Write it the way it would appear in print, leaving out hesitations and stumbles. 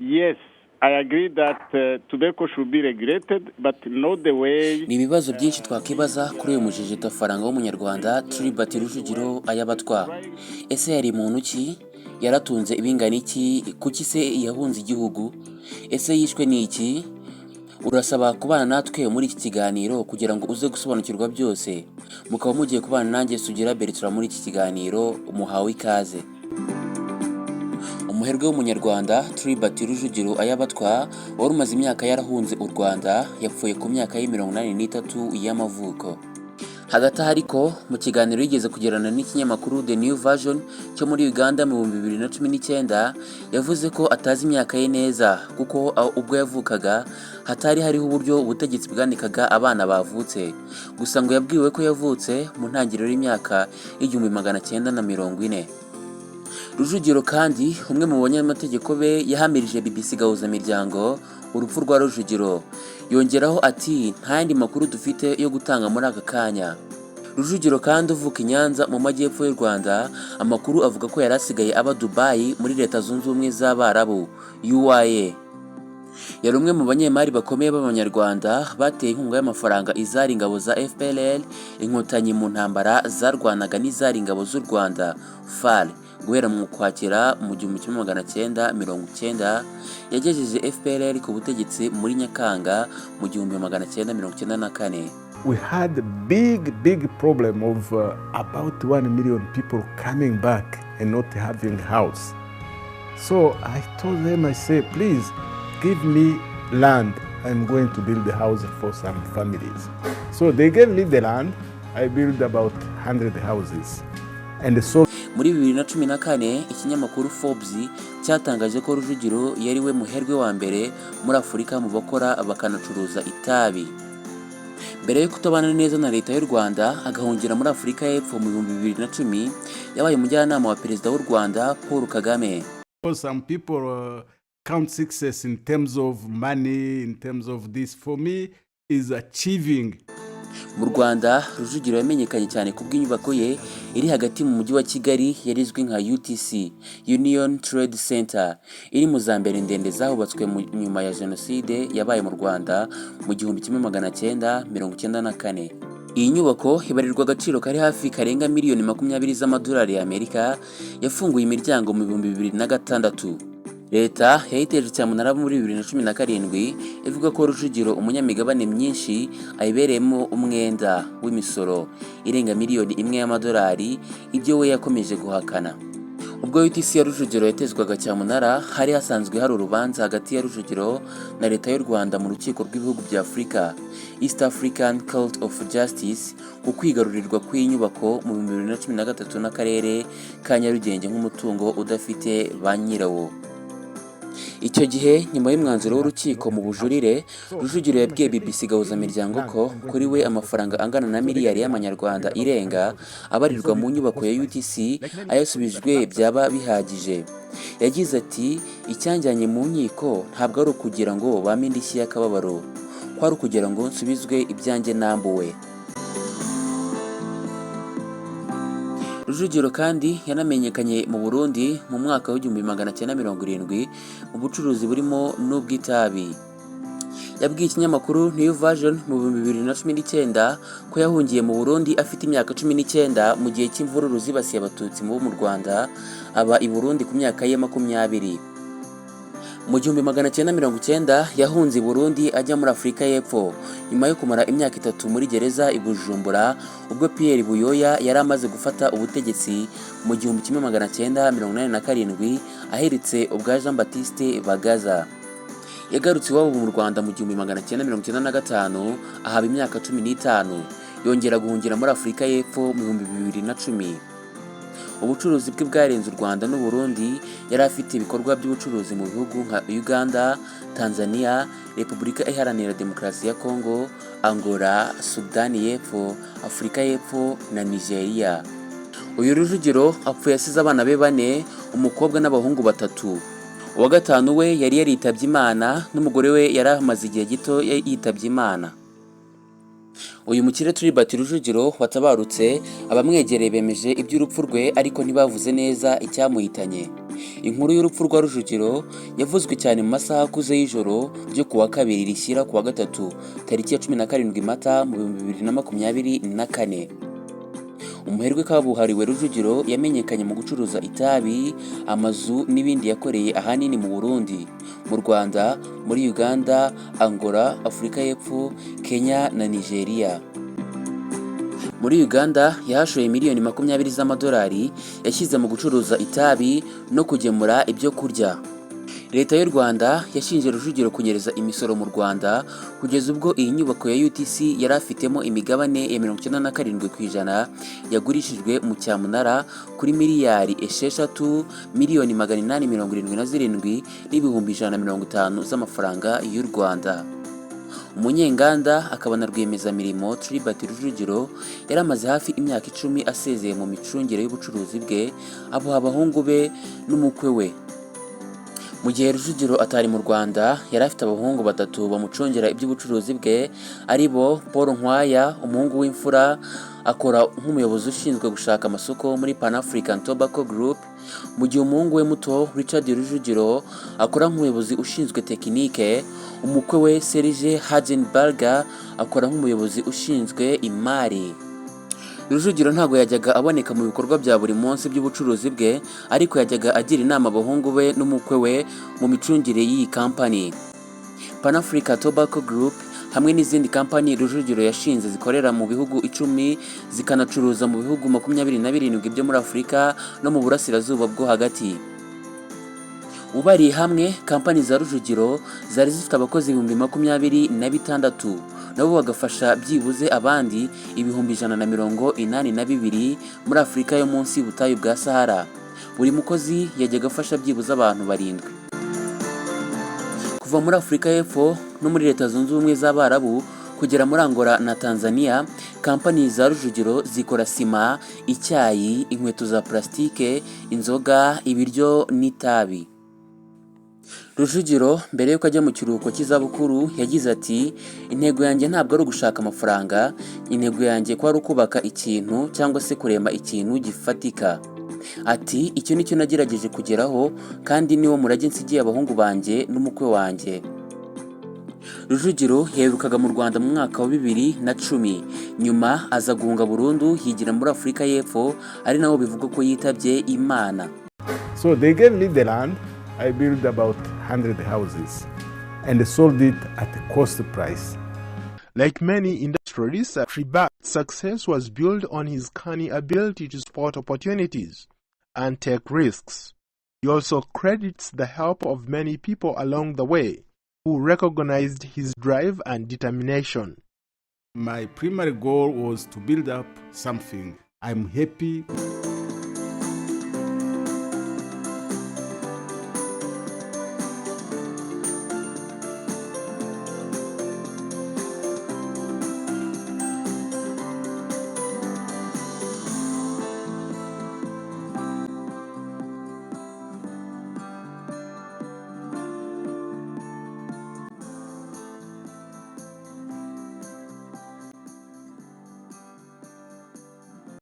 Yes, I agree that tobacco should be regulated, but not the way. Ni ibibazo byinshi twakibaza kuri uyu mujejetafaranga w'umunyarwanda Tribert Rujugiro Ayabatwa. Ese yari muntu ki? Yaratunze ibingana iki? Kuki se yahunze igihugu? Ese yishwe n'iki? Urasaba kubana natwe muri iki kiganiro kugira ngo uze gusobanukirwa byose. Mukaba mugiye kubana nanjye SUGIRA BERTRAND muri iki kiganiro, umuhawe ikaze. Umuherwe w'umunyarwanda Tribert Rujugiro Ayabatwa wari umaze imyaka yarahunze u Rwanda, yapfuye ku myaka y'83 y'amavuko. Hagati ariko mu kiganiro yigeze kugirana n'ikinyamakuru The New Version cyo muri Uganda mu 2019, yavuze ko atazi imyaka ye neza kuko ubwo yavukaga hatari hariho uburyo ubutegetsi bwandikaga abana bavutse. Gusa ngo yabwiwe ko yavutse mu ntangiriro y'imyaka y'1940. Rujugiro kandi umwe mu banyamategeko be yahamirije BBC Gahuzamiryango urupfu rwa Rujugiro. Yongeraho ati nta yandi makuru dufite yo gutanga muri aka kanya. Rujugiro kandi uvuka i Nyanza mu majyepfo y'u Rwanda, amakuru avuga ko yari asigaye aba Dubai muri Leta Zunze Ubumwe z'Abarabu UAE. Yari umwe mu banyemari bakomeye b'Abanyarwanda bateye inkunga y'amafaranga izari ingabo za FPLL, inkotanyi mu ntambara zarwanaga n'izari ingabo z'u Rwanda FAR. Guhera mu Ukwakira mu 1990, yagejeje FPLL ku butegetsi muri Nyakanga mu 1994. We had a big problem of about 1 million people coming back and not having a house. So I told them, I said, please give me land. I'm going to build a house for some families. So they gave me the land. I built about 100 houses. And so muri 2014 ikinyamakuru Forbes cyatangaje ko Rujugiro yari we muherwe wa mbere muri Afurika mu bakora bakanacuruza itabi. Mbere yo kutabana neza na leta y'u Rwanda agahungira muri Afurika y'Epfo mu 2010, yabaye umujyanama wa perezida w'u Rwanda Paul Kagame. Some people count success in terms of money, in terms of this. For me is achieving. Mu Rwanda Rujugiro yamenyekanye cyane ku bw'inyubako ye iri hagati mu mujyi wa Kigali yarizwi nka UTC Union Trade Center, iri mu za mbere ndende zahubatswe nyuma ya Jenoside yabaye mu Rwanda mu 1994. Iyi nyubako ibarirwa agaciro kari hafi karenga miliyoni 20 z'amadolari y'Amerika, yafunguye imiryango mu 2006. Leta yayiteje cyamunara muri 2017 ivuga ko Rujugiro umunyamigabane myinshi ayibereyemo umwenda w'imisoro irenga miliyoni 1 y'amadolari, ibyo we yakomeje guhakana. Ubwo UTC ya Rujugiro yatezwaga cyamunara, hari hasanzwe hari urubanza hagati ya Rujugiro na leta y'u Rwanda mu rukiko rw'ibihugu bya Afurika, East African Court of Justice, ku kwigarurirwa kw'inyubako mu 2013 n'akarere ka Nyarugenge nk'umutungo udafite ba nyirawo. Icyo gihe nyuma y'umwanzuro w'urukiko mu bujurire, Rujugiro yabwiye BBC Gahuzamiryango ko kuri we amafaranga angana na miliyari y'amanyarwanda irenga abarirwa mu nyubako ya UTC ayasubijwe byaba bihagije. Yagize ati icyanjyanye mu nkiko ntabwo ari ukugira ngo bampe indishyi y'akababaro, kwari ukugira ngo nsubizwe ibyanjye nambuwe. Rujugiro kandi yanamenyekanye mu Burundi mu mwaka w'1970 mu bucuruzi burimo n'ubw'itabi. Yabwiye ikinyamakuru New Version mu 2019 ko yahungiye mu Burundi afite imyaka 19 mu gihe cy'imvururu zibasiye abatutsi mu Rwanda, aba i Burundi ku myaka ye 20. Mu 1990 yahunze i Burundi ajya muri Afurika y'Epfo nyuma yo kumara imyaka 3 muri gereza i Bujumbura, ubwo Pierre Buyoya yari amaze gufata ubutegetsi mu 1987 aheretse ubwa Jean Baptiste Bagaza. Yagarutse iwabo mu Rwanda mu 1995 ahaba imyaka 15, yongera guhungira muri Afurika y'Epfo mu 2010. Ubucuruzi bwe bwarenze u Rwanda n'u Burundi, yari afite ibikorwa by'ubucuruzi mu bihugu nka Uganda, Tanzania, Repubulika Iharanira Demokarasi ya Kongo, Angola, Sudani y'Epfo, Afurika y'Epfo na Nigeria. Uyu Rujugiro apfuye asize abana be 4, umukobwa n'abahungu 3. Uwa gatanu we yari yaritabye Imana n'umugore we yari amaze igihe gito yitabye Imana. uyu mukire Tribert Rujugiro watabarutse abamwegereye bemeje iby'urupfu rwe ariko ntibavuze neza icyamuhitanye. Inkuru y'urupfu rwa Rujugiro yavuzwe cyane mu masaha akuze y'ijoro ryo kuwa kabiri rishyira kuwa gatatu tariki ya 17 Mata mu 2024. Umuherwe kabuhariwe Rujugiro yamenyekanye mu gucuruza itabi, amazu n'ibindi yakoreye ahanini mu Burundi, mu Rwanda, muri Uganda, Angola, Afurika y'Epfo, Kenya na Nigeria. Muri Uganda yahashoye miliyoni 20 z'amadolari yashyize mu gucuruza itabi no kugemura ibyo kurya. Leta y'u Rwanda yashinje Rujugiro kunyereza imisoro mu Rwanda kugeza ubwo iyi nyubako ya UTC yari afitemo imigabane ya 97% yagurishijwe mu cyamunara kuri miliyari 6 miliyoni 877 n'ibihumbi 150 z'amafaranga y'u Rwanda. Umunyenganda akaba na rwiyemezamirimo Tribert Rujugiro yaramaze hafi imyaka 10 asezeye mu micungire y'ubucuruzi bwe, abo abahungu be n'umukwe we. Mu gihe Rujugiro atari mu Rwanda yari afite abahungu 3 bamucungera iby'ubucuruzi bwe, ari bo Paul Nkwaya, umuhungu w'imfura, akora nk'umuyobozi ushinzwe gushaka amasoko muri Pan African Tobacco Group, mu gihe umuhungu we muto Richard Rujugiro akora nk'umuyobozi ushinzwe tekinike, umukwe we Serge Hagenberger akora nk'umuyobozi ushinzwe imari. Rujugiro ntago yajyaga aboneka mu bikorwa bya buri munsi by'ubucuruzi bwe, ariko yajyaga agira inama abahungu be n'umukwe we mu micungire y'iyi company. Pan Africa Tobacco Group hamwe n'izindi company Rujugiro yashinze zikorera mu bihugu 10 zikanacuruza mu bihugu 27 byo muri Afurika no mu burasirazuba bwo hagati. Ubari hamwe company za Rujugiro zari zifite abakozi 26,000 nabo bagafasha byibuze abandi 182 muri Afurika yo munsi y'ubutayu bwa Sahara. Buri mukozi yajyaga afasha byibuze abantu 7. Kuva muri Afurika y'Epfo no muri Leta Zunze Ubumwe z'Abarabu kugera muri Angola na Tanzania, company za Rujugiro zikora sima, icyayi, inkweto za plastike, inzoga, ibiryo n'itabi. Rujugiro mbere yuko ajya mu kiruhuko cy'izabukuru yagize ati, intego yanjye ntabwo ari ugushaka amafaranga, intego yanjye ko ari ukubaka ikintu cyangwa se kurema ikintu gifatika. Ati, icyo nicyo nagerageje kugeraho kandi niwo murage nsigiye abahungu banjye n'umukwe wanjye. Rujugiro yaherukaga mu Rwanda mu mwaka wa 2010, nyuma aza guhunga burundu yigira muri Afurika y'Epfo, ari naho bivuga ko yitabye Imana. So they gave me the land. I built about 100 houses and sold it at a cost price. Like many industrialists, Tribert's success was built on his canny ability to spot opportunities and take risks. He also credits the help of many people along the way who recognized his drive and determination. My primary goal was to build up something. I'm happy